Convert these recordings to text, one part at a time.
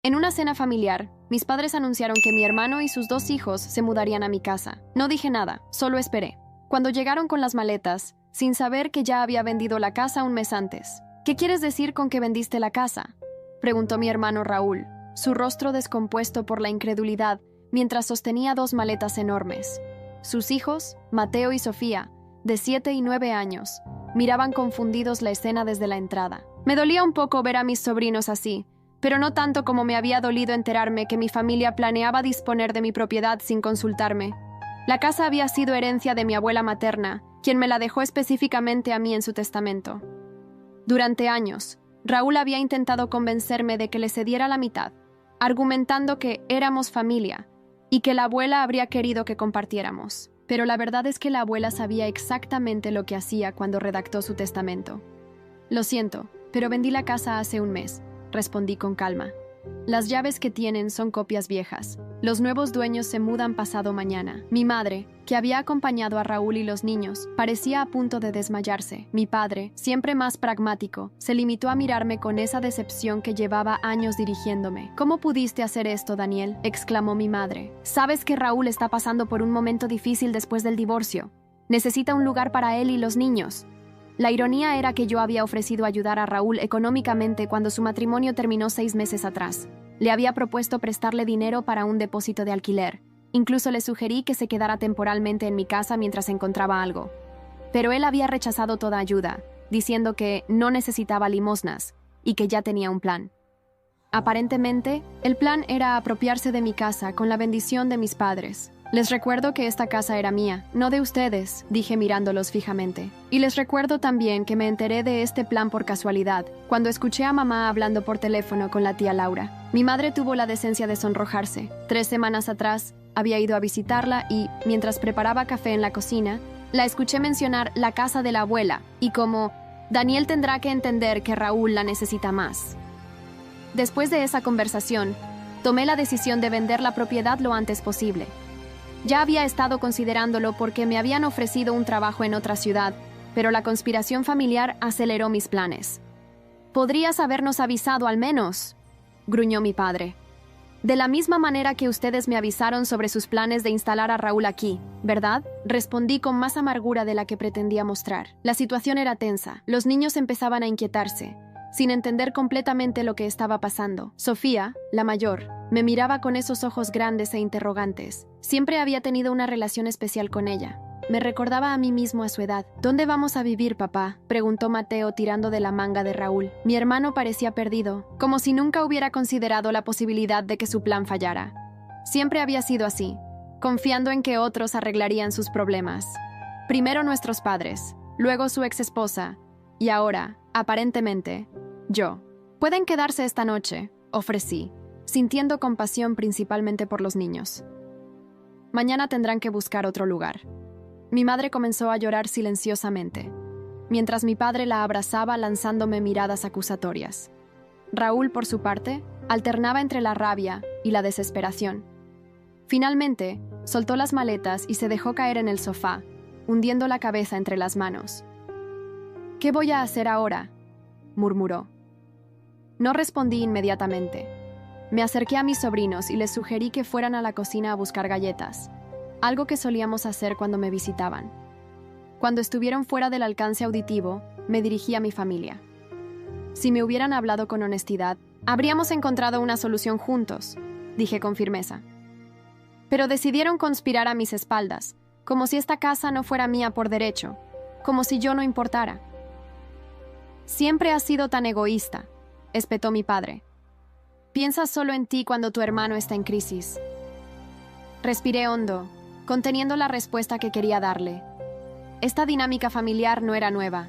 En una cena familiar, mis padres anunciaron que mi hermano y sus 2 hijos se mudarían a mi casa. No dije nada, solo esperé. Cuando llegaron con las maletas, sin saber que ya había vendido la casa un mes antes. ¿Qué quieres decir con que vendiste la casa?, preguntó mi hermano Raúl, su rostro descompuesto por la incredulidad, mientras sostenía 2 maletas enormes. Sus hijos, Mateo y Sofía, de 7 y 9 años, miraban confundidos la escena desde la entrada. Me dolía un poco ver a mis sobrinos así, pero no tanto como me había dolido enterarme que mi familia planeaba disponer de mi propiedad sin consultarme. La casa había sido herencia de mi abuela materna, quien me la dejó específicamente a mí en su testamento. Durante años, Raúl había intentado convencerme de que le cediera la mitad, argumentando que éramos familia y que la abuela habría querido que compartiéramos. Pero la verdad es que la abuela sabía exactamente lo que hacía cuando redactó su testamento. Lo siento, pero vendí la casa hace un mes, respondí con calma. Las llaves que tienen son copias viejas. Los nuevos dueños se mudan pasado mañana. Mi madre, que había acompañado a Raúl y los niños, parecía a punto de desmayarse. Mi padre, siempre más pragmático, se limitó a mirarme con esa decepción que llevaba años dirigiéndome. «¿Cómo pudiste hacer esto, Daniel?», exclamó mi madre. «Sabes que Raúl está pasando por un momento difícil después del divorcio. Necesita un lugar para él y los niños». La ironía era que yo había ofrecido ayudar a Raúl económicamente cuando su matrimonio terminó 6 meses atrás. Le había propuesto prestarle dinero para un depósito de alquiler. Incluso le sugerí que se quedara temporalmente en mi casa mientras encontraba algo. Pero él había rechazado toda ayuda, diciendo que no necesitaba limosnas y que ya tenía un plan. Aparentemente, el plan era apropiarse de mi casa con la bendición de mis padres. «Les recuerdo que esta casa era mía, no de ustedes», dije mirándolos fijamente. «Y les recuerdo también que me enteré de este plan por casualidad, cuando escuché a mamá hablando por teléfono con la tía Laura». Mi madre tuvo la decencia de sonrojarse. 3 semanas atrás, había ido a visitarla y, mientras preparaba café en la cocina, la escuché mencionar la casa de la abuela y como «Daniel tendrá que entender que Raúl la necesita más». Después de esa conversación, tomé la decisión de vender la propiedad lo antes posible. Ya había estado considerándolo porque me habían ofrecido un trabajo en otra ciudad, pero la conspiración familiar aceleró mis planes. «Podrías habernos avisado al menos», gruñó mi padre. «De la misma manera que ustedes me avisaron sobre sus planes de instalar a Raúl aquí, ¿verdad?», respondí con más amargura de la que pretendía mostrar. La situación era tensa. Los niños empezaban a inquietarse, sin entender completamente lo que estaba pasando. Sofía, la mayor, me miraba con esos ojos grandes e interrogantes. Siempre había tenido una relación especial con ella. Me recordaba a mí mismo a su edad. «¿Dónde vamos a vivir, papá?», preguntó Mateo tirando de la manga de Raúl. Mi hermano parecía perdido, como si nunca hubiera considerado la posibilidad de que su plan fallara. Siempre había sido así, confiando en que otros arreglarían sus problemas. Primero nuestros padres, luego su exesposa, y ahora, aparentemente, yo. «Pueden quedarse esta noche», ofrecí, sintiendo compasión principalmente por los niños. «Mañana tendrán que buscar otro lugar». Mi madre comenzó a llorar silenciosamente, mientras mi padre la abrazaba lanzándome miradas acusatorias. Raúl, por su parte, alternaba entre la rabia y la desesperación. Finalmente, soltó las maletas y se dejó caer en el sofá, hundiendo la cabeza entre las manos. «¿Qué voy a hacer ahora?», murmuró. No respondí inmediatamente. Me acerqué a mis sobrinos y les sugerí que fueran a la cocina a buscar galletas, algo que solíamos hacer cuando me visitaban. Cuando estuvieron fuera del alcance auditivo, me dirigí a mi familia. Si me hubieran hablado con honestidad, habríamos encontrado una solución juntos, dije con firmeza. Pero decidieron conspirar a mis espaldas, como si esta casa no fuera mía por derecho, como si yo no importara. «Siempre has sido tan egoísta», espetó mi padre. «Piensas solo en ti cuando tu hermano está en crisis». Respiré hondo, conteniendo la respuesta que quería darle. Esta dinámica familiar no era nueva.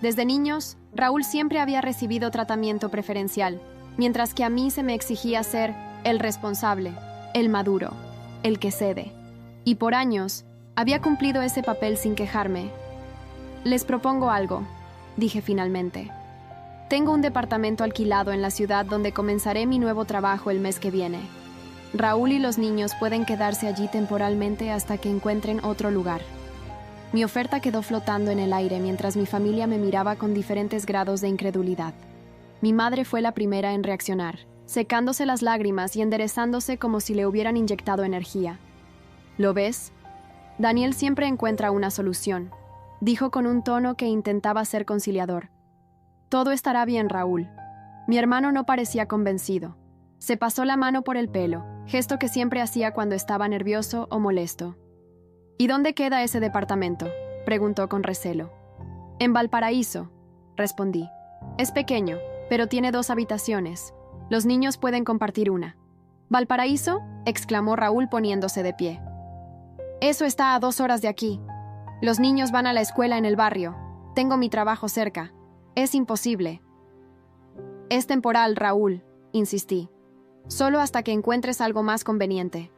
Desde niños, Raúl siempre había recibido tratamiento preferencial, mientras que a mí se me exigía ser el responsable, el maduro, el que cede. Y por años, había cumplido ese papel sin quejarme. «Les propongo algo», dije finalmente. «Tengo un departamento alquilado en la ciudad donde comenzaré mi nuevo trabajo el mes que viene. Raúl y los niños pueden quedarse allí temporalmente hasta que encuentren otro lugar». Mi oferta quedó flotando en el aire mientras mi familia me miraba con diferentes grados de incredulidad. Mi madre fue la primera en reaccionar. secándose las lágrimas y enderezándose como si le hubieran inyectado energía. ¿Lo ves? Daniel siempre encuentra una solución, dijo con un tono que intentaba ser conciliador. Todo estará bien, Raúl. Mi hermano no parecía convencido. Se pasó la mano por el pelo, gesto que siempre hacía cuando estaba nervioso o molesto. ¿Y dónde queda ese departamento?, preguntó con recelo. En Valparaíso, respondí. Es pequeño, pero tiene 2 habitaciones. Los niños pueden compartir una. ¿Valparaíso?, exclamó Raúl poniéndose de pie. Eso está a 2 horas de aquí. Los niños van a la escuela en el barrio. Tengo mi trabajo cerca. Es imposible. Es temporal, Raúl, insistí. Solo hasta que encuentres algo más conveniente.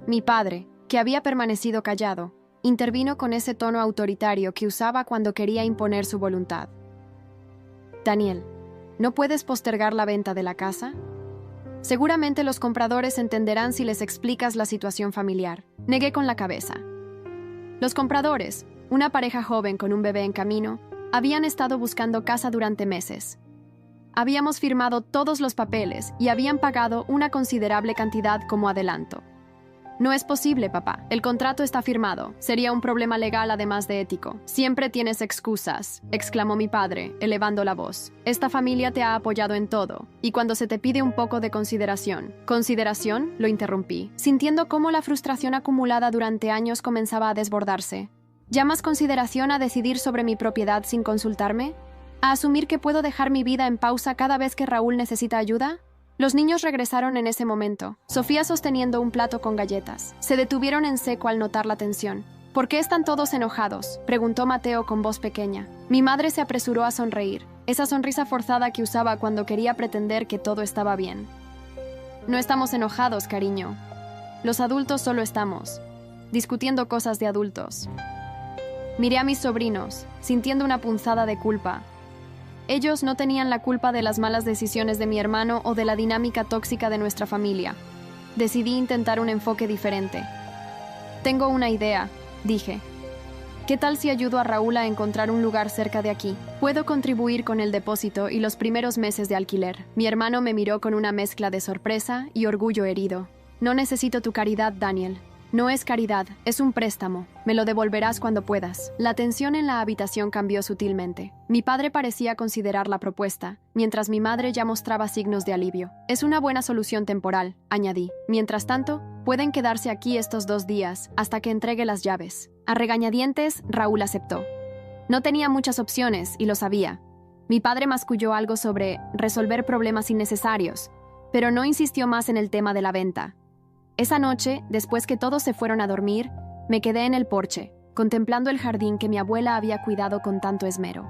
Mi padre, que había permanecido callado, intervino con ese tono autoritario que usaba cuando quería imponer su voluntad. Daniel, ¿no puedes postergar la venta de la casa? Seguramente los compradores entenderán si les explicas la situación familiar. Negué con la cabeza. Los compradores, una pareja joven con un bebé en camino, habían estado buscando casa durante meses. Habíamos firmado todos los papeles y habían pagado una considerable cantidad como adelanto. No es posible, papá. El contrato está firmado. Sería un problema legal además de ético. Siempre tienes excusas, exclamó mi padre, elevando la voz. Esta familia te ha apoyado en todo, y cuando se te pide un poco de consideración. ¿Consideración?, lo interrumpí, sintiendo cómo la frustración acumulada durante años comenzaba a desbordarse. ¿Llamas consideración a decidir sobre mi propiedad sin consultarme? ¿A asumir que puedo dejar mi vida en pausa cada vez que Raúl necesita ayuda? Los niños regresaron en ese momento, Sofía sosteniendo un plato con galletas. Se detuvieron en seco al notar la tensión. ¿Por qué están todos enojados?, preguntó Mateo con voz pequeña. Mi madre se apresuró a sonreír, esa sonrisa forzada que usaba cuando quería pretender que todo estaba bien. No estamos enojados, cariño. Los adultos solo estamos discutiendo cosas de adultos. Miré a mis sobrinos, sintiendo una punzada de culpa. Ellos no tenían la culpa de las malas decisiones de mi hermano o de la dinámica tóxica de nuestra familia. Decidí intentar un enfoque diferente. Tengo una idea, dije. ¿Qué tal si ayudo a Raúl a encontrar un lugar cerca de aquí? Puedo contribuir con el depósito y los primeros meses de alquiler. Mi hermano me miró con una mezcla de sorpresa y orgullo herido. No necesito tu caridad, Daniel. No es caridad, es un préstamo. Me lo devolverás cuando puedas. La tensión en la habitación cambió sutilmente. Mi padre parecía considerar la propuesta, mientras mi madre ya mostraba signos de alivio. Es una buena solución temporal, añadí. Mientras tanto, pueden quedarse aquí estos 2 días, hasta que entregue las llaves. A regañadientes, Raúl aceptó. No tenía muchas opciones, y lo sabía. Mi padre masculló algo sobre resolver problemas innecesarios, pero no insistió más en el tema de la venta. Esa noche, después que todos se fueron a dormir, me quedé en el porche, contemplando el jardín que mi abuela había cuidado con tanto esmero.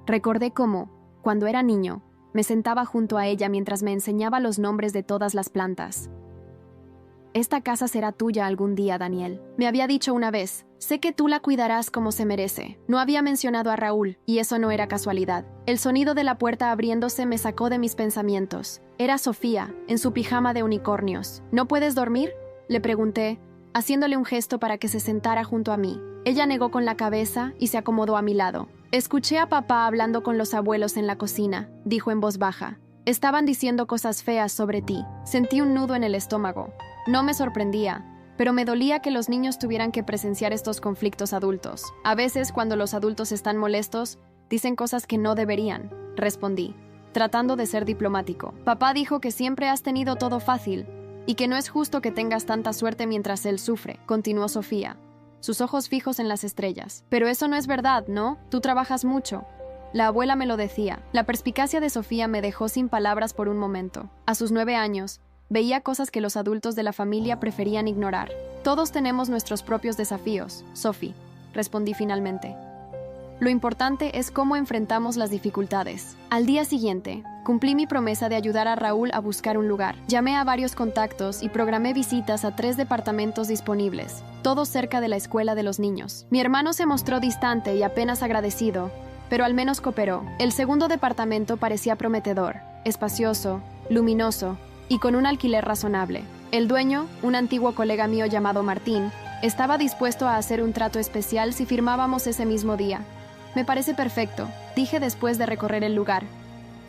Recordé cómo, cuando era niño, me sentaba junto a ella mientras me enseñaba los nombres de todas las plantas. Esta casa será tuya algún día, Daniel. Me había dicho una vez, sé que tú la cuidarás como se merece. No había mencionado a Raúl, y eso no era casualidad. El sonido de la puerta abriéndose me sacó de mis pensamientos. Era Sofía, en su pijama de unicornios. ¿No puedes dormir?, le pregunté, haciéndole un gesto para que se sentara junto a mí. Ella negó con la cabeza y se acomodó a mi lado. Escuché a papá hablando con los abuelos en la cocina, dijo en voz baja. Estaban diciendo cosas feas sobre ti. Sentí un nudo en el estómago. No me sorprendía, pero me dolía que los niños tuvieran que presenciar estos conflictos adultos. A veces, cuando los adultos están molestos, dicen cosas que no deberían, respondí, tratando de ser diplomático. Papá dijo que siempre has tenido todo fácil y que no es justo que tengas tanta suerte mientras él sufre, continuó Sofía, sus ojos fijos en las estrellas. Pero eso no es verdad, ¿no? Tú trabajas mucho. La abuela me lo decía. La perspicacia de Sofía me dejó sin palabras por un momento. A sus 9 años, veía cosas que los adultos de la familia preferían ignorar. Todos tenemos nuestros propios desafíos, Sophie, respondí finalmente. Lo importante es cómo enfrentamos las dificultades. Al día siguiente, cumplí mi promesa de ayudar a Raúl a buscar un lugar. Llamé a varios contactos y programé visitas a 3 departamentos disponibles, todos cerca de la escuela de los niños. Mi hermano se mostró distante y apenas agradecido, pero al menos cooperó. El segundo departamento parecía prometedor, espacioso, luminoso, y con un alquiler razonable. El dueño, un antiguo colega mío llamado Martín, estaba dispuesto a hacer un trato especial si firmábamos ese mismo día. Me parece perfecto, dije después de recorrer el lugar.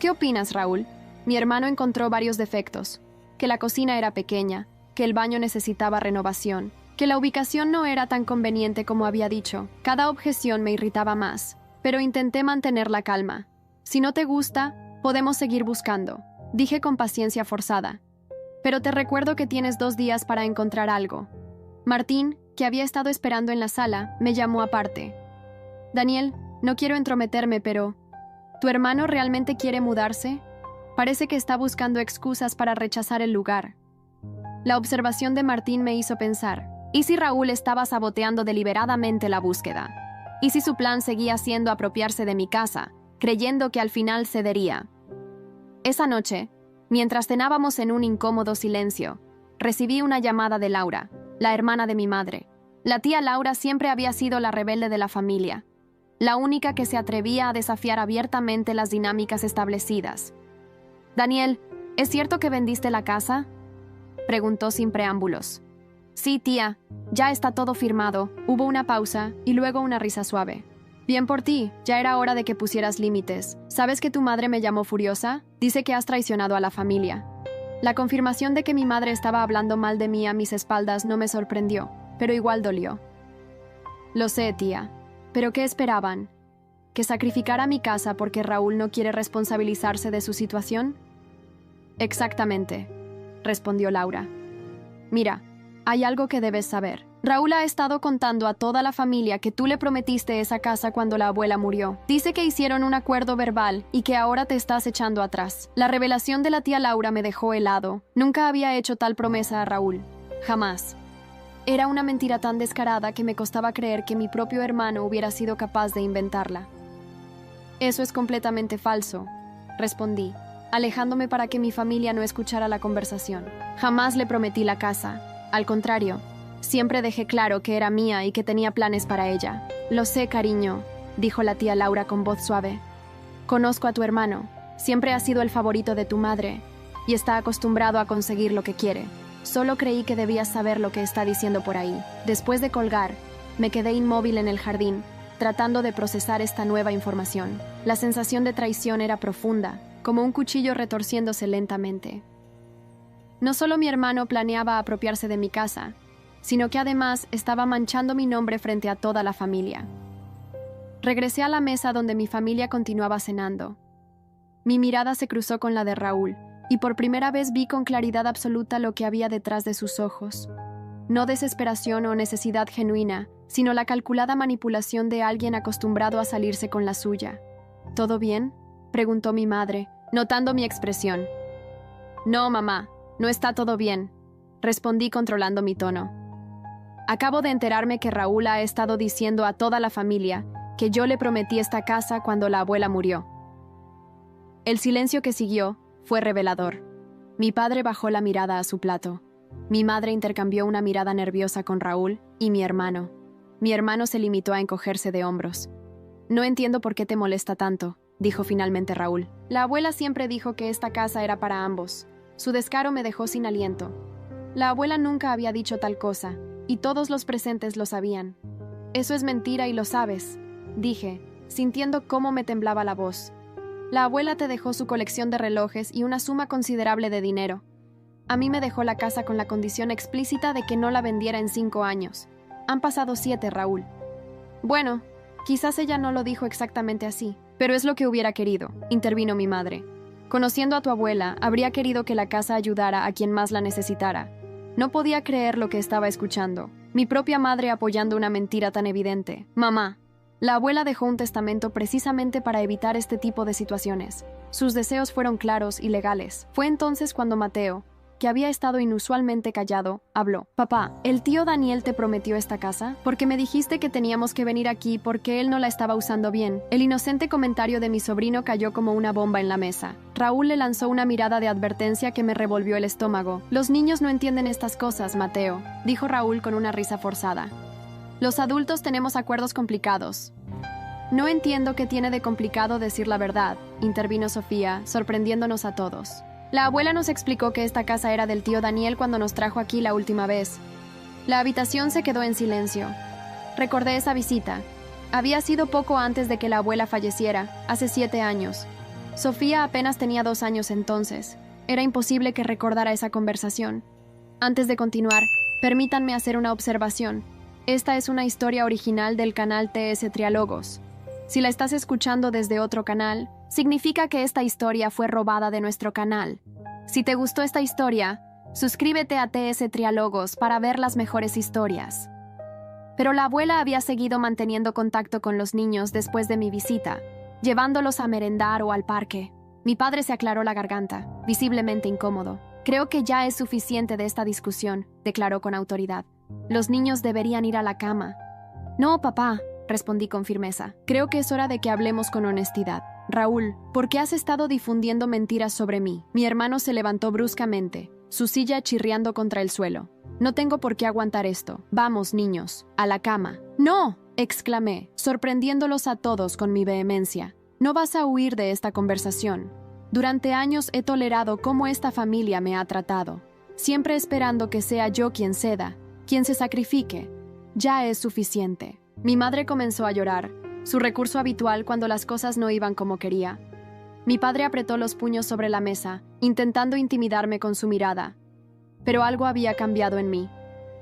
¿Qué opinas, Raúl? Mi hermano encontró varios defectos, que la cocina era pequeña, que el baño necesitaba renovación, que la ubicación no era tan conveniente como había dicho. Cada objeción me irritaba más, pero intenté mantener la calma. Si no te gusta, podemos seguir buscando, dije con paciencia forzada. Pero te recuerdo que tienes 2 días para encontrar algo. Martín, que había estado esperando en la sala, me llamó aparte. Daniel, no quiero entrometerme, pero ¿tu hermano realmente quiere mudarse? Parece que está buscando excusas para rechazar el lugar. La observación de Martín me hizo pensar, ¿y si Raúl estaba saboteando deliberadamente la búsqueda? ¿Y si su plan seguía siendo apropiarse de mi casa, creyendo que al final cedería? Esa noche, mientras cenábamos en un incómodo silencio, recibí una llamada de Laura, la hermana de mi madre. La tía Laura siempre había sido la rebelde de la familia, la única que se atrevía a desafiar abiertamente las dinámicas establecidas. «Daniel, ¿es cierto que vendiste la casa?», preguntó sin preámbulos. «Sí, tía, ya está todo firmado». Hubo una pausa y luego una risa suave. «Bien por ti, ya era hora de que pusieras límites. ¿Sabes que tu madre me llamó furiosa? Dice que has traicionado a la familia». La confirmación de que mi madre estaba hablando mal de mí a mis espaldas no me sorprendió, pero igual dolió. «Lo sé, tía. ¿Pero qué esperaban? ¿Que sacrificara mi casa porque Raúl no quiere responsabilizarse de su situación?» «Exactamente», respondió Laura. «Mira, hay algo que debes saber. Raúl ha estado contando a toda la familia que tú le prometiste esa casa cuando la abuela murió. Dice que hicieron un acuerdo verbal y que ahora te estás echando atrás». La revelación de la tía Laura me dejó helado. Nunca había hecho tal promesa a Raúl. Jamás. Era una mentira tan descarada que me costaba creer que mi propio hermano hubiera sido capaz de inventarla. «Eso es completamente falso», respondí, alejándome para que mi familia no escuchara la conversación. Jamás le prometí la casa. Al contrario, siempre dejé claro que era mía y que tenía planes para ella. «Lo sé, cariño», dijo la tía Laura con voz suave. «Conozco a tu hermano. Siempre ha sido el favorito de tu madre y está acostumbrado a conseguir lo que quiere. Solo creí que debías saber lo que está diciendo por ahí». Después de colgar, me quedé inmóvil en el jardín, tratando de procesar esta nueva información. La sensación de traición era profunda, como un cuchillo retorciéndose lentamente. No solo mi hermano planeaba apropiarse de mi casa, sino que además estaba manchando mi nombre frente a toda la familia. Regresé a la mesa donde mi familia continuaba cenando. Mi mirada se cruzó con la de Raúl, y por primera vez vi con claridad absoluta lo que había detrás de sus ojos. No desesperación o necesidad genuina, sino la calculada manipulación de alguien acostumbrado a salirse con la suya. «¿Todo bien?», preguntó mi madre, notando mi expresión. «No, mamá, no está todo bien», respondí controlando mi tono. «Acabo de enterarme que Raúl ha estado diciendo a toda la familia que yo le prometí esta casa cuando la abuela murió». El silencio que siguió fue revelador. Mi padre bajó la mirada a su plato. Mi madre intercambió una mirada nerviosa con Raúl y mi hermano. Mi hermano se limitó a encogerse de hombros. «No entiendo por qué te molesta tanto», dijo finalmente Raúl. «La abuela siempre dijo que esta casa era para ambos». Su descaro me dejó sin aliento. La abuela nunca había dicho tal cosa, y todos los presentes lo sabían. «Eso es mentira y lo sabes», dije, sintiendo cómo me temblaba la voz. «La abuela te dejó su colección de relojes y una suma considerable de dinero. A mí me dejó la casa con la condición explícita de que no la vendiera en 5 años. Han pasado 7, Raúl». «Bueno, quizás ella no lo dijo exactamente así, pero es lo que hubiera querido», intervino mi madre. «Conociendo a tu abuela, habría querido que la casa ayudara a quien más la necesitara». No podía creer lo que estaba escuchando. Mi propia madre apoyando una mentira tan evidente. «Mamá, la abuela dejó un testamento precisamente para evitar este tipo de situaciones. Sus deseos fueron claros y legales». Fue entonces cuando Mateo, que había estado inusualmente callado, habló. «Papá, ¿el tío Daniel te prometió esta casa? Porque me dijiste que teníamos que venir aquí porque él no la estaba usando bien». El inocente comentario de mi sobrino cayó como una bomba en la mesa. Raúl le lanzó una mirada de advertencia que me revolvió el estómago. «Los niños no entienden estas cosas, Mateo», dijo Raúl con una risa forzada. «Los adultos tenemos acuerdos complicados». «No entiendo qué tiene de complicado decir la verdad», intervino Sofía, sorprendiéndonos a todos. «La abuela nos explicó que esta casa era del tío Daniel cuando nos trajo aquí la última vez». La habitación se quedó en silencio. Recordé esa visita. Había sido poco antes de que la abuela falleciera, hace 7 años. Sofía apenas tenía 2 años entonces. Era imposible que recordara esa conversación. Antes de continuar, permítanme hacer una observación. Esta es una historia original del canal TS Triálogos. Si la estás escuchando desde otro canal, significa que esta historia fue robada de nuestro canal. Si te gustó esta historia, suscríbete a TS Triálogos para ver las mejores historias. Pero la abuela había seguido manteniendo contacto con los niños después de mi visita, llevándolos a merendar o al parque. Mi padre se aclaró la garganta, visiblemente incómodo. Creo que ya es suficiente de esta discusión, declaró con autoridad. Los niños deberían ir a la cama. No, papá, respondí con firmeza. Creo que es hora de que hablemos con honestidad. Raúl, ¿por qué has estado difundiendo mentiras sobre mí? Mi hermano se levantó bruscamente, su silla chirriando contra el suelo. No tengo por qué aguantar esto. Vamos, niños, a la cama. ¡No!, exclamé, sorprendiéndolos a todos con mi vehemencia. No vas a huir de esta conversación. Durante años he tolerado cómo esta familia me ha tratado, siempre esperando que sea yo quien ceda, quien se sacrifique. Ya es suficiente. Mi madre comenzó a llorar, su recurso habitual cuando las cosas no iban como quería. Mi padre apretó los puños sobre la mesa, intentando intimidarme con su mirada. Pero algo había cambiado en mí.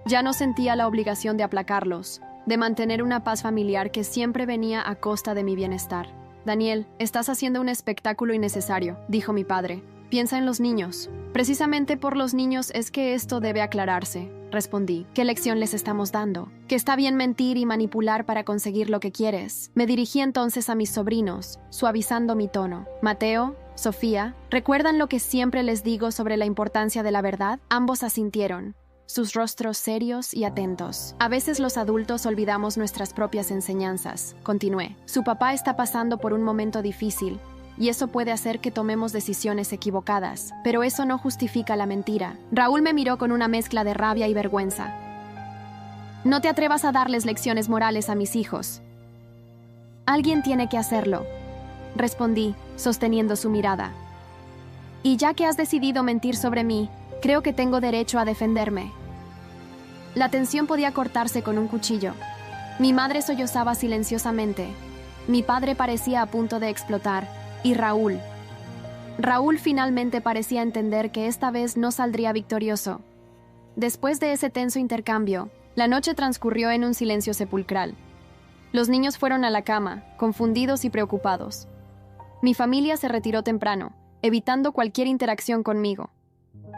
Ya no sentía la obligación de aplacarlos, de mantener una paz familiar que siempre venía a costa de mi bienestar. Daniel, estás haciendo un espectáculo innecesario, dijo mi padre. Piensa en los niños. Precisamente por los niños es que esto debe aclararse, respondí. ¿Qué lección les estamos dando? Que está bien mentir y manipular para conseguir lo que quieres. Me dirigí entonces a mis sobrinos, suavizando mi tono. Mateo, Sofía, ¿recuerdan lo que siempre les digo sobre la importancia de la verdad? Ambos asintieron, sus rostros serios y atentos. A veces los adultos olvidamos nuestras propias enseñanzas. Continué. Su papá está pasando por un momento difícil, y eso puede hacer que tomemos decisiones equivocadas, pero eso no justifica la mentira. Raúl me miró con una mezcla de rabia y vergüenza. No te atrevas a darles lecciones morales a mis hijos. Alguien tiene que hacerlo, respondí, sosteniendo su mirada. Y ya que has decidido mentir sobre mí, creo que tengo derecho a defenderme. La tensión podía cortarse con un cuchillo. Mi madre sollozaba silenciosamente. Mi padre parecía a punto de explotar. Y Raúl finalmente parecía entender que esta vez no saldría victorioso. Después de ese tenso intercambio, la noche transcurrió en un silencio sepulcral. Los niños fueron a la cama, confundidos y preocupados. Mi familia se retiró temprano, evitando cualquier interacción conmigo.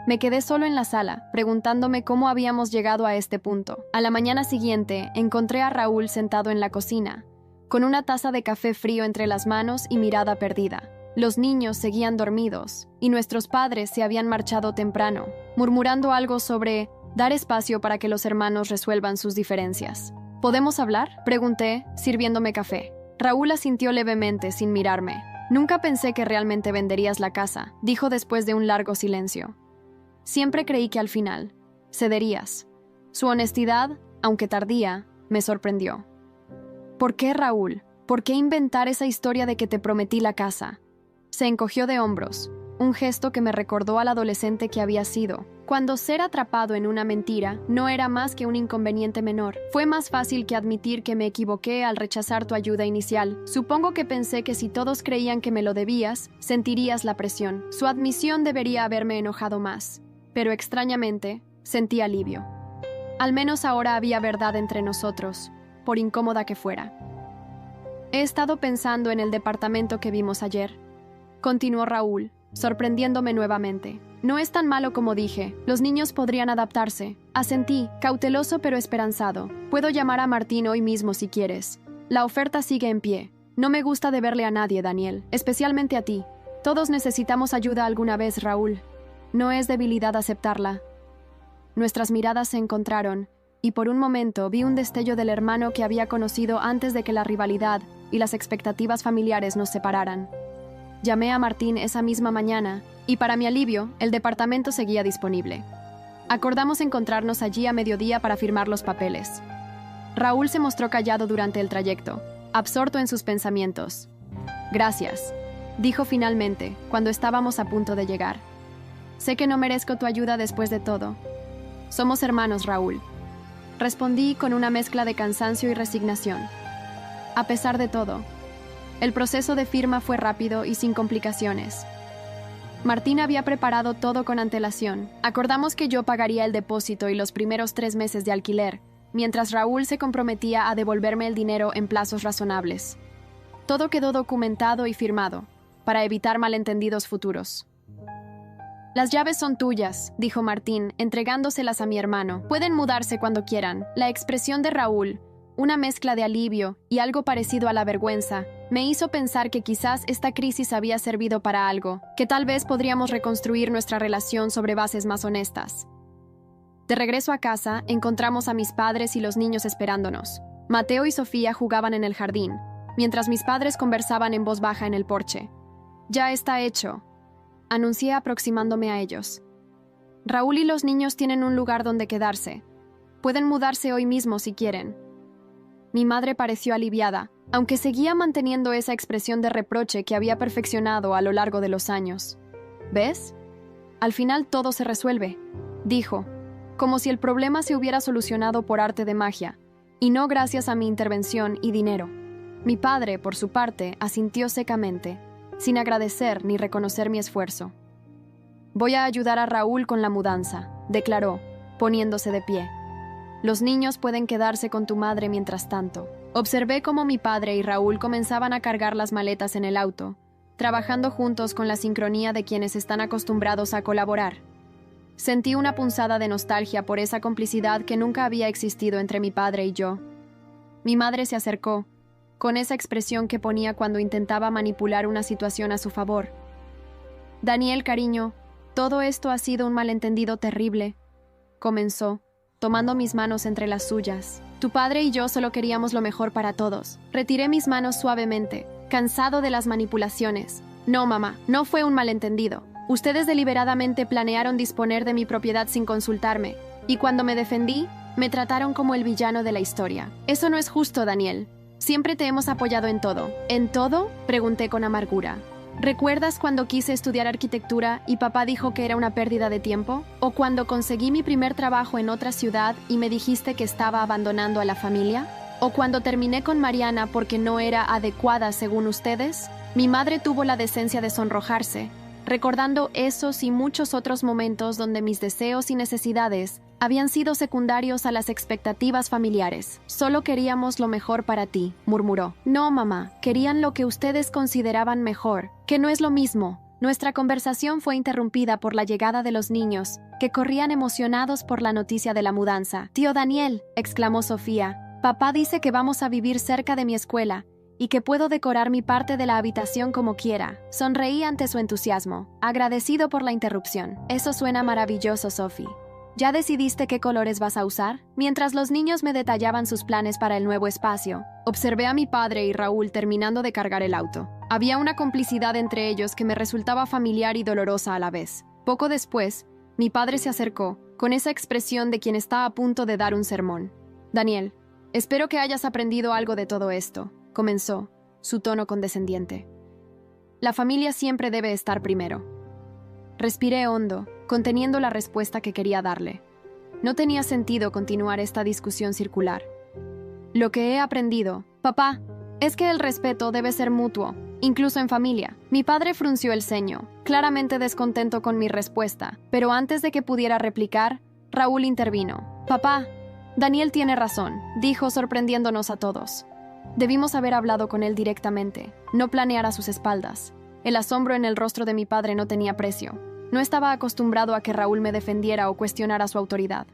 Me quedé solo en la sala, preguntándome cómo habíamos llegado a este punto. A la mañana siguiente, encontré a Raúl sentado en la cocina, con una taza de café frío entre las manos y mirada perdida. Los niños seguían dormidos, y nuestros padres se habían marchado temprano, murmurando algo sobre dar espacio para que los hermanos resuelvan sus diferencias. ¿Podemos hablar?, pregunté, sirviéndome café. Raúl asintió levemente, sin mirarme. Nunca pensé que realmente venderías la casa, dijo después de un largo silencio. Siempre creí que al final cederías. Su honestidad, aunque tardía, me sorprendió. ¿Por qué, Raúl? ¿Por qué inventar esa historia de que te prometí la casa? Se encogió de hombros, un gesto que me recordó al adolescente que había sido, cuando ser atrapado en una mentira no era más que un inconveniente menor. Fue más fácil que admitir que me equivoqué al rechazar tu ayuda inicial. Supongo que pensé que si todos creían que me lo debías, sentirías la presión. Su admisión debería haberme enojado más, pero extrañamente, sentí alivio. Al menos ahora había verdad entre nosotros, por incómoda que fuera. He estado pensando en el departamento que vimos ayer, continuó Raúl, sorprendiéndome nuevamente. No es tan malo como dije, los niños podrían adaptarse. Asentí, cauteloso pero esperanzado. Puedo llamar a Martín hoy mismo si quieres. La oferta sigue en pie. No me gusta deberle a nadie, Daniel, especialmente a ti. Todos necesitamos ayuda alguna vez, Raúl. No es debilidad aceptarla. Nuestras miradas se encontraron, y por un momento vi un destello del hermano que había conocido antes de que la rivalidad y las expectativas familiares nos separaran. Llamé a Martín esa misma mañana, y para mi alivio, el departamento seguía disponible. Acordamos encontrarnos allí a mediodía para firmar los papeles. Raúl se mostró callado durante el trayecto, absorto en sus pensamientos. Gracias, dijo finalmente, cuando estábamos a punto de llegar. Sé que no merezco tu ayuda después de todo. Somos hermanos, Raúl. Respondí con una mezcla de cansancio y resignación. A pesar de todo, El proceso de firma fue rápido y sin complicaciones. Martín había preparado todo con antelación. Acordamos que yo pagaría el depósito y los primeros 3 meses de alquiler, mientras Raúl se comprometía a devolverme el dinero en plazos razonables. Todo quedó documentado y firmado, para evitar malentendidos futuros. «Las llaves son tuyas», dijo Martín, entregándoselas a mi hermano. «Pueden mudarse cuando quieran». La expresión de Raúl, una mezcla de alivio y algo parecido a la vergüenza, me hizo pensar que quizás esta crisis había servido para algo, que tal vez podríamos reconstruir nuestra relación sobre bases más honestas. De regreso a casa, encontramos a mis padres y los niños esperándonos. Mateo y Sofía jugaban en el jardín, mientras mis padres conversaban en voz baja en el porche. «Ya está hecho», anuncié aproximándome a ellos. «Raúl y los niños tienen un lugar donde quedarse. Pueden mudarse hoy mismo si quieren». Mi madre pareció aliviada, aunque seguía manteniendo esa expresión de reproche que había perfeccionado a lo largo de los años. «¿Ves? Al final todo se resuelve», dijo, como si el problema se hubiera solucionado por arte de magia, y no gracias a mi intervención y dinero. Mi padre, por su parte, asintió secamente, sin agradecer ni reconocer mi esfuerzo. «Voy a ayudar a Raúl con la mudanza», declaró, poniéndose de pie. «Los niños pueden quedarse con tu madre mientras tanto». Observé cómo mi padre y Raúl comenzaban a cargar las maletas en el auto, trabajando juntos con la sincronía de quienes están acostumbrados a colaborar. Sentí una punzada de nostalgia por esa complicidad que nunca había existido entre mi padre y yo. Mi madre se acercó, con esa expresión que ponía cuando intentaba manipular una situación a su favor. «Daniel, cariño, todo esto ha sido un malentendido terrible», comenzó, tomando mis manos entre las suyas. «Tu padre y yo solo queríamos lo mejor para todos». Retiré mis manos suavemente, cansado de las manipulaciones. «No, mamá, no fue un malentendido. Ustedes deliberadamente planearon disponer de mi propiedad sin consultarme, y cuando me defendí, me trataron como el villano de la historia. Eso no es justo, Daniel. Siempre te hemos apoyado en todo». «¿En todo?», pregunté con amargura. ¿Recuerdas cuando quise estudiar arquitectura y papá dijo que era una pérdida de tiempo? ¿O cuando conseguí mi primer trabajo en otra ciudad y me dijiste que estaba abandonando a la familia? ¿O cuando terminé con Mariana porque no era adecuada según ustedes? Mi madre tuvo la decencia de sonrojarse, recordando esos y muchos otros momentos donde mis deseos y necesidades habían sido secundarios a las expectativas familiares. «Solo queríamos lo mejor para ti», murmuró. «No, mamá, querían lo que ustedes consideraban mejor, que no es lo mismo». Nuestra conversación fue interrumpida por la llegada de los niños, que corrían emocionados por la noticia de la mudanza. «Tío Daniel», exclamó Sofía, «papá dice que vamos a vivir cerca de mi escuela y que puedo decorar mi parte de la habitación como quiera». Sonreí ante su entusiasmo, agradecido por la interrupción. «Eso suena maravilloso, Sophie. ¿Ya decidiste qué colores vas a usar?». Mientras los niños me detallaban sus planes para el nuevo espacio, observé a mi padre y Raúl terminando de cargar el auto. Había una complicidad entre ellos que me resultaba familiar y dolorosa a la vez. Poco después, mi padre se acercó, con esa expresión de quien está a punto de dar un sermón. «Daniel, espero que hayas aprendido algo de todo esto», comenzó, su tono condescendiente. «La familia siempre debe estar primero». Respiré hondo, conteniendo la respuesta que quería darle. No tenía sentido continuar esta discusión circular. «Lo que he aprendido, papá, es que el respeto debe ser mutuo, incluso en familia». Mi padre frunció el ceño, claramente descontento con mi respuesta, pero antes de que pudiera replicar, Raúl intervino. «Papá, Daniel tiene razón», dijo, sorprendiéndonos a todos. Debimos haber hablado con él directamente, no planear a sus espaldas. El asombro en el rostro de mi padre no tenía precio. No estaba acostumbrado a que Raúl me defendiera o cuestionara su autoridad.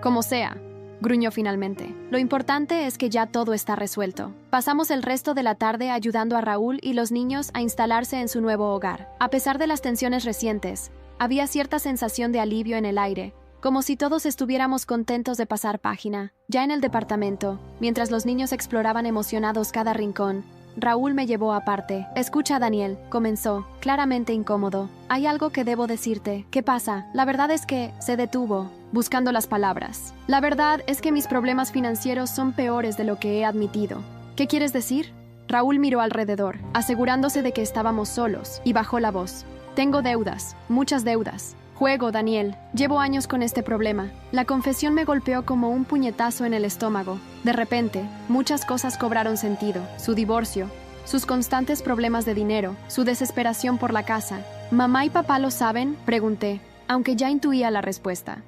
«Como sea», gruñó finalmente. «Lo importante es que ya todo está resuelto». Pasamos el resto de la tarde ayudando a Raúl y los niños a instalarse en su nuevo hogar. A pesar de las tensiones recientes, había cierta sensación de alivio en el aire, como si todos estuviéramos contentos de pasar página. Ya en el departamento, mientras los niños exploraban emocionados cada rincón, Raúl me llevó aparte. «Escucha, Daniel», comenzó, claramente incómodo. «Hay algo que debo decirte». «¿Qué pasa?». «La verdad es que…». Se detuvo, buscando las palabras. «La verdad es que mis problemas financieros son peores de lo que he admitido». «¿Qué quieres decir?». Raúl miró alrededor, asegurándose de que estábamos solos, y bajó la voz. «Tengo deudas, muchas deudas». «Juego, Daniel. Llevo años con este problema». La confesión me golpeó como un puñetazo en el estómago. De repente, muchas cosas cobraron sentido. Su divorcio, sus constantes problemas de dinero, su desesperación por la casa. ¿Mamá y papá lo saben?, pregunté, aunque ya intuía la respuesta.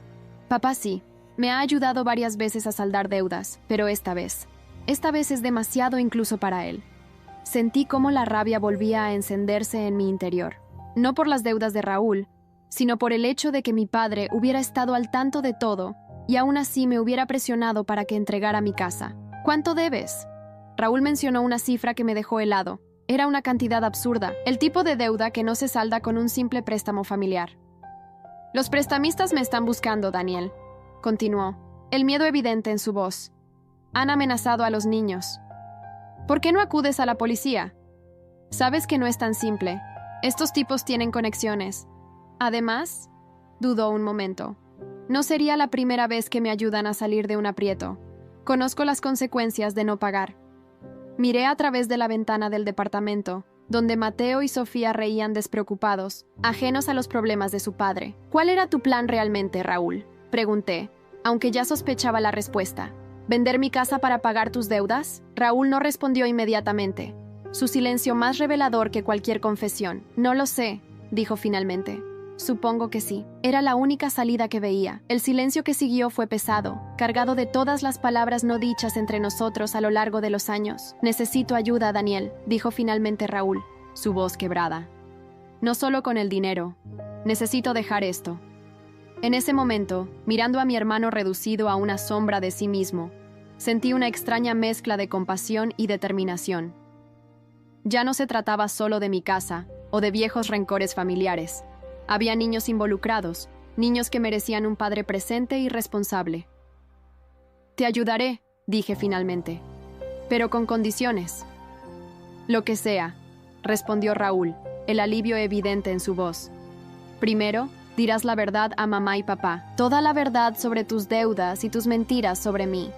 Papá sí. Me ha ayudado varias veces a saldar deudas, pero esta vez es demasiado incluso para él. Sentí cómo la rabia volvía a encenderse en mi interior. No por las deudas de Raúl, sino por el hecho de que mi padre hubiera estado al tanto de todo y aún así me hubiera presionado para que entregara mi casa. ¿Cuánto debes? Raúl mencionó una cifra que me dejó helado. Era una cantidad absurda, el tipo de deuda que no se salda con un simple préstamo familiar. Los prestamistas me están buscando, Daniel, continuó, el miedo evidente en su voz. Han amenazado a los niños. ¿Por qué no acudes a la policía? Sabes que no es tan simple. Estos tipos tienen conexiones. Además, dudó un momento. No sería la primera vez que me ayudan a salir de un aprieto. Conozco las consecuencias de no pagar. Miré a través de la ventana del departamento, donde Mateo y Sofía reían despreocupados, ajenos a los problemas de su padre. ¿Cuál era tu plan realmente, Raúl?, pregunté, aunque ya sospechaba la respuesta. ¿Vender mi casa para pagar tus deudas? Raúl no respondió inmediatamente. Su silencio más revelador que cualquier confesión. No lo sé, dijo finalmente. Supongo que sí. Era la única salida que veía. El silencio que siguió fue pesado, cargado de todas las palabras no dichas entre nosotros a lo largo de los años. Necesito ayuda, Daniel, dijo finalmente Raúl, su voz quebrada. No solo con el dinero. Necesito dejar esto. En ese momento, mirando a mi hermano reducido a una sombra de sí mismo, sentí una extraña mezcla de compasión y determinación. Ya no se trataba solo de mi casa o de viejos rencores familiares. Había niños involucrados, niños que merecían un padre presente y responsable. Te ayudaré, dije finalmente, pero con condiciones. Lo que sea, respondió Raúl, el alivio evidente en su voz. Primero, dirás la verdad a mamá y papá, toda la verdad sobre tus deudas y tus mentiras sobre mí.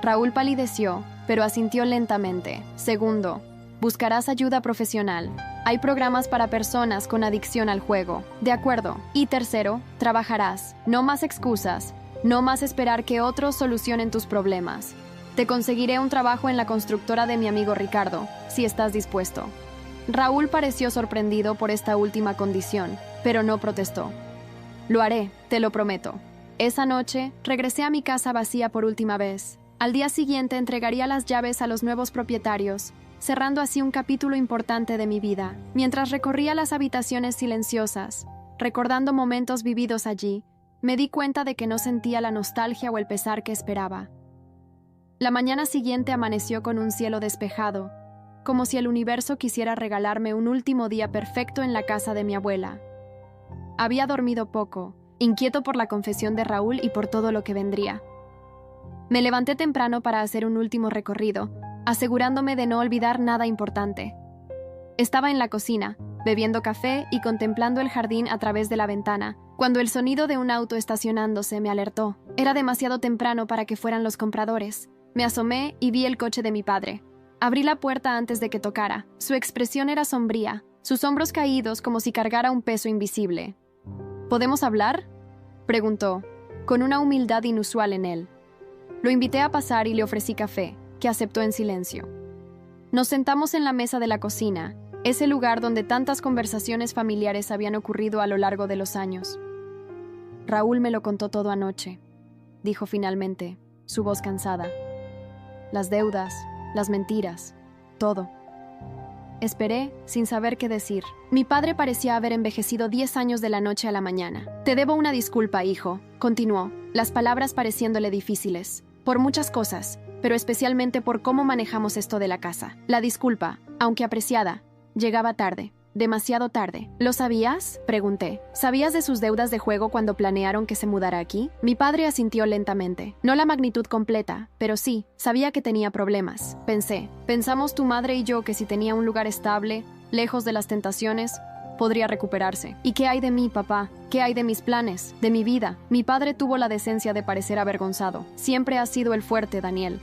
Raúl palideció, pero asintió lentamente. Segundo, buscarás ayuda profesional. Hay programas para personas con adicción al juego. De acuerdo. Y tercero, trabajarás. No más excusas. No más esperar que otros solucionen tus problemas. Te conseguiré un trabajo en la constructora de mi amigo Ricardo, si estás dispuesto. Raúl pareció sorprendido por esta última condición, pero no protestó. Lo haré, te lo prometo. Esa noche, regresé a mi casa vacía por última vez. Al día siguiente entregaría las llaves a los nuevos propietarios, cerrando así un capítulo importante de mi vida. Mientras recorría las habitaciones silenciosas, recordando momentos vividos allí, me di cuenta de que no sentía la nostalgia o el pesar que esperaba. La mañana siguiente amaneció con un cielo despejado, como si el universo quisiera regalarme un último día perfecto en la casa de mi abuela. Había dormido poco, inquieto por la confesión de Raúl y por todo lo que vendría. Me levanté temprano para hacer un último recorrido, asegurándome de no olvidar nada importante. Estaba en la cocina, bebiendo café y contemplando el jardín a través de la ventana, cuando el sonido de un auto estacionándose me alertó. Era demasiado temprano para que fueran los compradores. Me asomé y vi el coche de mi padre. Abrí la puerta antes de que tocara. Su expresión era sombría, sus hombros caídos como si cargara un peso invisible. ¿Podemos hablar?, preguntó, con una humildad inusual en él. Lo invité a pasar y le ofrecí café, que aceptó en silencio. Nos sentamos en la mesa de la cocina, ese lugar donde tantas conversaciones familiares habían ocurrido a lo largo de los años. Raúl me lo contó todo anoche, dijo finalmente, su voz cansada. Las deudas, las mentiras, todo. Esperé, sin saber qué decir. Mi padre parecía haber envejecido 10 años de la noche a la mañana. Te debo una disculpa, hijo, continuó, las palabras pareciéndole difíciles. Por muchas cosas, pero especialmente por cómo manejamos esto de la casa. La disculpa, aunque apreciada, llegaba tarde. Demasiado tarde. ¿Lo sabías?, pregunté. ¿Sabías de sus deudas de juego cuando planearon que se mudara aquí? Mi padre asintió lentamente. No la magnitud completa, pero sí, sabía que tenía problemas. Pensamos tu madre y yo que si tenía un lugar estable, lejos de las tentaciones, podría recuperarse. ¿Y qué hay de mí, papá? ¿Qué hay de mis planes? ¿De mi vida? Mi padre tuvo la decencia de parecer avergonzado. Siempre ha sido el fuerte, Daniel.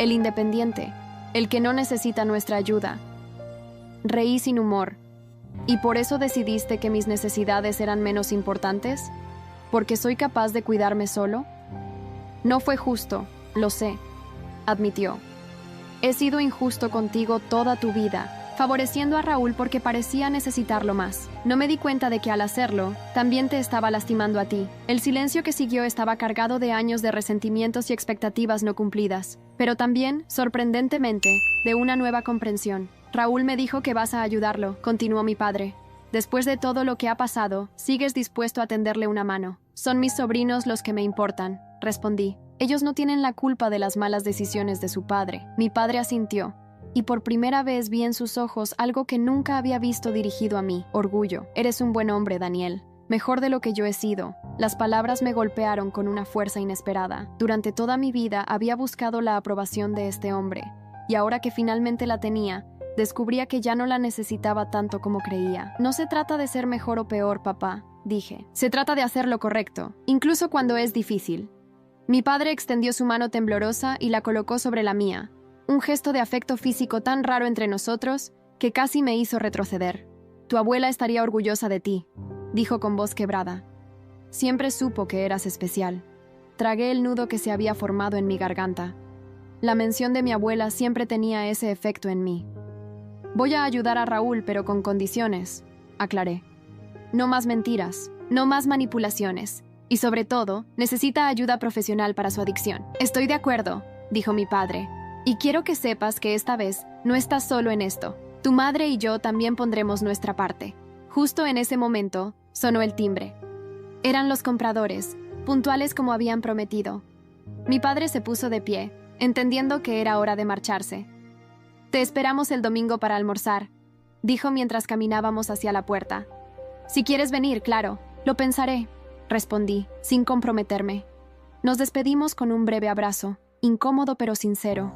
El independiente. El que no necesita nuestra ayuda. Reí sin humor. ¿Y por eso decidiste que mis necesidades eran menos importantes? ¿Porque soy capaz de cuidarme solo? No fue justo, lo sé, admitió. He sido injusto contigo toda tu vida. favoreciendo a Raúl porque parecía necesitarlo más. No me di cuenta de que al hacerlo, también te estaba lastimando a ti. El silencio que siguió estaba cargado de años de resentimientos y expectativas no cumplidas, pero también, sorprendentemente, de una nueva comprensión. Raúl me dijo que vas a ayudarlo, continuó mi padre. Después de todo lo que ha pasado, sigues dispuesto a tenderle una mano. Son mis sobrinos los que me importan, respondí. Ellos no tienen la culpa de las malas decisiones de su padre. Mi padre asintió, y por primera vez vi en sus ojos algo que nunca había visto dirigido a mí: orgullo. Eres un buen hombre, Daniel. Mejor de lo que yo he sido. Las palabras me golpearon con una fuerza inesperada. Durante toda mi vida había buscado la aprobación de este hombre, y ahora que finalmente la tenía, descubría que ya no la necesitaba tanto como creía. No se trata de ser mejor o peor, papá, dije. Se trata de hacer lo correcto, incluso cuando es difícil. Mi padre extendió su mano temblorosa y la colocó sobre la mía, un gesto de afecto físico tan raro entre nosotros que casi me hizo retroceder. Tu abuela estaría orgullosa de ti, dijo con voz quebrada. Siempre supo que eras especial. Tragué el nudo que se había formado en mi garganta. La mención de mi abuela siempre tenía ese efecto en mí. Voy a ayudar a Raúl, pero con condiciones, aclaré. No más mentiras, no más manipulaciones. Y sobre todo, necesita ayuda profesional para su adicción. Estoy de acuerdo, dijo mi padre. Y quiero que sepas que esta vez no estás solo en esto. Tu madre y yo también pondremos nuestra parte. Justo en ese momento, sonó el timbre. Eran los compradores, puntuales como habían prometido. Mi padre se puso de pie, entendiendo que era hora de marcharse. Te esperamos el domingo para almorzar, dijo mientras caminábamos hacia la puerta. Si quieres venir, claro, lo pensaré, respondí, sin comprometerme. Nos despedimos con un breve abrazo, incómodo pero sincero.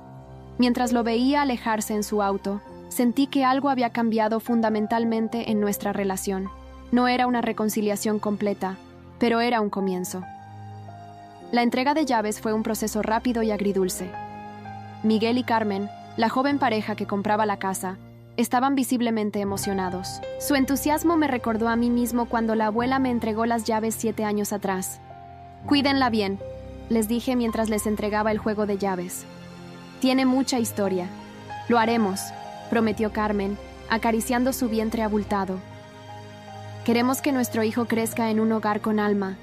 Mientras lo veía alejarse en su auto, sentí que algo había cambiado fundamentalmente en nuestra relación. No era una reconciliación completa, pero era un comienzo. La entrega de llaves fue un proceso rápido y agridulce. Miguel y Carmen, la joven pareja que compraba la casa, estaban visiblemente emocionados. Su entusiasmo me recordó a mí mismo cuando la abuela me entregó las llaves 7 años atrás. Cuídenla bien, les dije mientras les entregaba el juego de llaves. Tiene mucha historia. Lo haremos, prometió Carmen, acariciando su vientre abultado. Queremos que nuestro hijo crezca en un hogar con alma.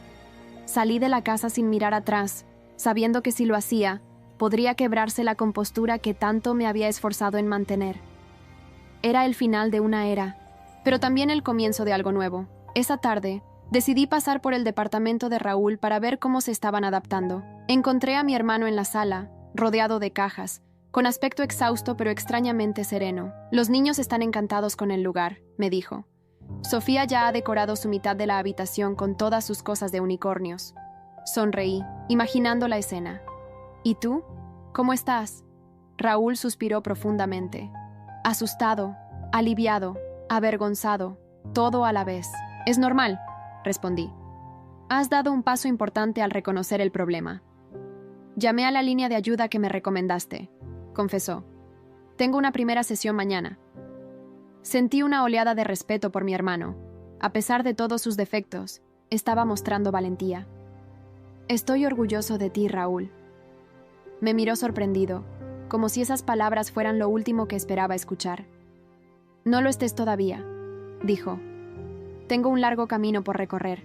Salí de la casa sin mirar atrás, sabiendo que si lo hacía, podría quebrarse la compostura que tanto me había esforzado en mantener. Era el final de una era, pero también el comienzo de algo nuevo. Esa tarde, decidí pasar por el departamento de Raúl para ver cómo se estaban adaptando. Encontré a mi hermano en la sala, rodeado de cajas, con aspecto exhausto pero extrañamente sereno. Los niños están encantados con el lugar, me dijo. Sofía ya ha decorado su mitad de la habitación con todas sus cosas de unicornios. Sonreí, imaginando la escena. ¿Y tú? ¿Cómo estás? Raúl suspiró profundamente. Asustado, aliviado, avergonzado, todo a la vez. Es normal, respondí. Has dado un paso importante al reconocer el problema. Llamé a la línea de ayuda que me recomendaste, confesó. Tengo una primera sesión mañana. Sentí una oleada de respeto por mi hermano. A pesar de todos sus defectos, estaba mostrando valentía. Estoy orgulloso de ti, Raúl. Me miró sorprendido, como si esas palabras fueran lo último que esperaba escuchar. No lo estés todavía, dijo. Tengo un largo camino por recorrer.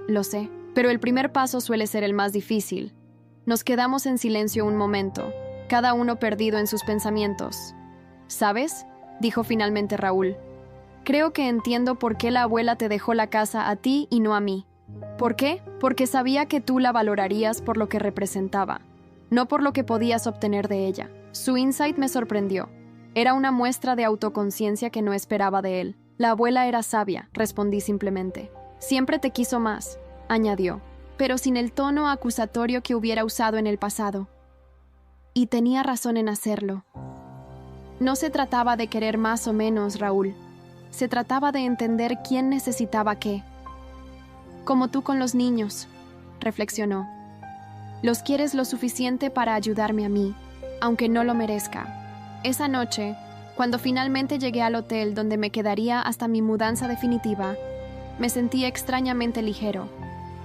Lo sé, pero el primer paso suele ser el más difícil. Nos quedamos en silencio un momento, cada uno perdido en sus pensamientos. ¿Sabes?, dijo finalmente Raúl. Creo que entiendo por qué la abuela te dejó la casa a ti y no a mí. ¿Por qué? Porque sabía que tú la valorarías por lo que representaba, no por lo que podías obtener de ella. Su insight me sorprendió. Era una muestra de autoconciencia que no esperaba de él. La abuela era sabia, respondí simplemente. Siempre te quiso más, añadió, pero sin el tono acusatorio que hubiera usado en el pasado. Y tenía razón en hacerlo. No se trataba de querer más o menos, Raúl. Se trataba de entender quién necesitaba qué. Como tú con los niños, reflexionó. Los quieres lo suficiente para ayudarme a mí, aunque no lo merezca. Esa noche, cuando finalmente llegué al hotel donde me quedaría hasta mi mudanza definitiva, me sentí extrañamente ligero.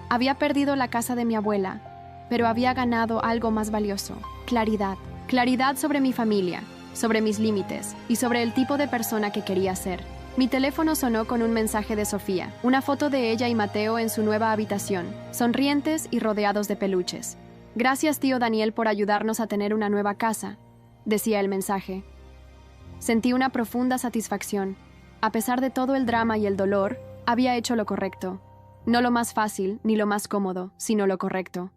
Había perdido la casa de mi abuela, pero había ganado algo más valioso: claridad. Claridad sobre mi familia, sobre mis límites y sobre el tipo de persona que quería ser. Mi teléfono sonó con un mensaje de Sofía, una foto de ella y Mateo en su nueva habitación, sonrientes y rodeados de peluches. «Gracias, tío Daniel, por ayudarnos a tener una nueva casa», decía el mensaje. Sentí una profunda satisfacción. A pesar de todo el drama y el dolor, había hecho lo correcto. No lo más fácil ni lo más cómodo, sino lo correcto.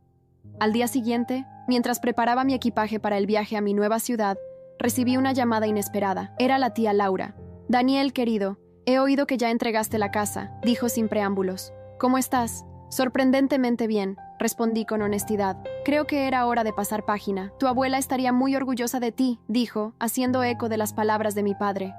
Al día siguiente, mientras preparaba mi equipaje para el viaje a mi nueva ciudad, recibí una llamada inesperada. Era la tía Laura. «Daniel, querido, he oído que ya entregaste la casa», dijo sin preámbulos. «¿Cómo estás?» «Sorprendentemente bien», respondí con honestidad. «Creo que era hora de pasar página. Tu abuela estaría muy orgullosa de ti», dijo, haciendo eco de las palabras de mi padre.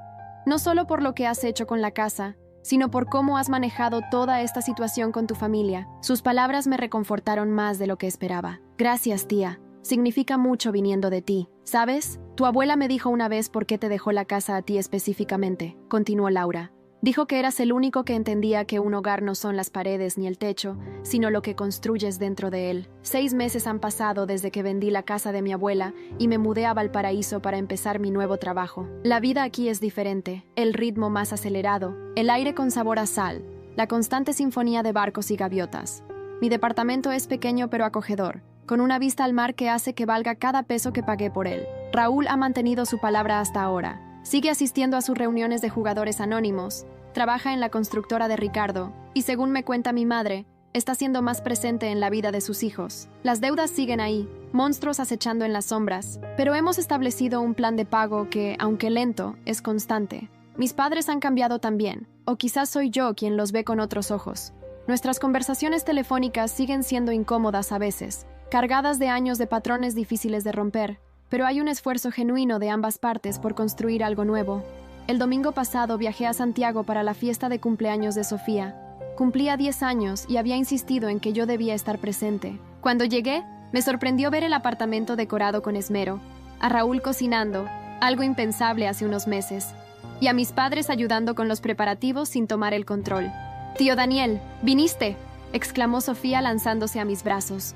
«No solo por lo que has hecho con la casa, sino por cómo has manejado toda esta situación con tu familia». Sus palabras me reconfortaron más de lo que esperaba. «Gracias, tía. Significa mucho viniendo de ti. ¿Sabes? Tu abuela me dijo una vez por qué te dejó la casa a ti específicamente», continuó Laura. «Dijo que eras el único que entendía que un hogar no son las paredes ni el techo, sino lo que construyes dentro de él. 6 meses han pasado desde que vendí la casa de mi abuela y me mudé a Valparaíso para empezar mi nuevo trabajo. La vida aquí es diferente, el ritmo más acelerado, el aire con sabor a sal, la constante sinfonía de barcos y gaviotas. Mi departamento es pequeño pero acogedor, con una vista al mar que hace que valga cada peso que pagué por él. Raúl ha mantenido su palabra hasta ahora. Sigue asistiendo a sus reuniones de jugadores anónimos, trabaja en la constructora de Ricardo y, según me cuenta mi madre, está siendo más presente en la vida de sus hijos. Las deudas siguen ahí, monstruos acechando en las sombras, pero hemos establecido un plan de pago que, aunque lento, es constante. Mis padres han cambiado también, o quizás soy yo quien los ve con otros ojos. Nuestras conversaciones telefónicas siguen siendo incómodas a veces, cargadas de años de patrones difíciles de romper, pero hay un esfuerzo genuino de ambas partes por construir algo nuevo. El domingo pasado viajé a Santiago para la fiesta de cumpleaños de Sofía. Cumplía 10 años y había insistido en que yo debía estar presente. Cuando llegué, me sorprendió ver el apartamento decorado con esmero, a Raúl cocinando, algo impensable hace unos meses, y a mis padres ayudando con los preparativos sin tomar el control. «Tío Daniel, ¿viniste?», exclamó Sofía lanzándose a mis brazos.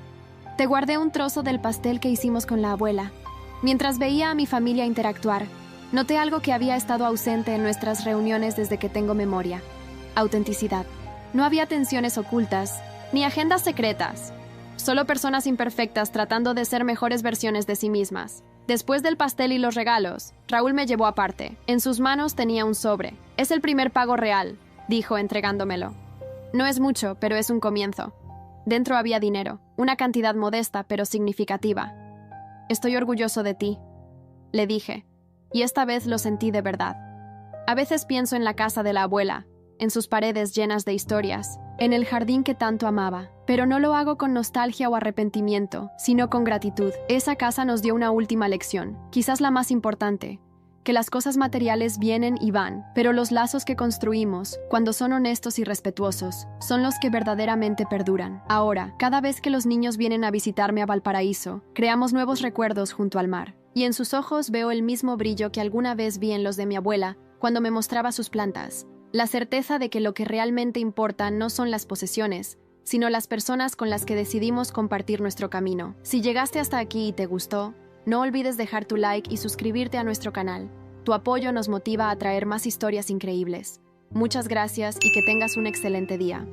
«Te guardé un trozo del pastel que hicimos con la abuela». Mientras veía a mi familia interactuar, noté algo que había estado ausente en nuestras reuniones desde que tengo memoria: autenticidad. No había tensiones ocultas, ni agendas secretas. Solo personas imperfectas tratando de ser mejores versiones de sí mismas. Después del pastel y los regalos, Raúl me llevó aparte. En sus manos tenía un sobre. «Es el primer pago real», dijo entregándomelo. «No es mucho, pero es un comienzo». Dentro había dinero, una cantidad modesta pero significativa. «Estoy orgulloso de ti», le dije, y esta vez lo sentí de verdad. A veces pienso en la casa de la abuela, en sus paredes llenas de historias, en el jardín que tanto amaba, pero no lo hago con nostalgia o arrepentimiento, sino con gratitud. Esa casa nos dio una última lección, quizás la más importante: que las cosas materiales vienen y van, pero los lazos que construimos, cuando son honestos y respetuosos, son los que verdaderamente perduran. Ahora, cada vez que los niños vienen a visitarme a Valparaíso, creamos nuevos recuerdos junto al mar, y en sus ojos veo el mismo brillo que alguna vez vi en los de mi abuela cuando me mostraba sus plantas, la certeza de que lo que realmente importa no son las posesiones, sino las personas con las que decidimos compartir nuestro camino. Si llegaste hasta aquí y te gustó, no olvides dejar tu like y suscribirte a nuestro canal. Tu apoyo nos motiva a traer más historias increíbles. Muchas gracias y que tengas un excelente día.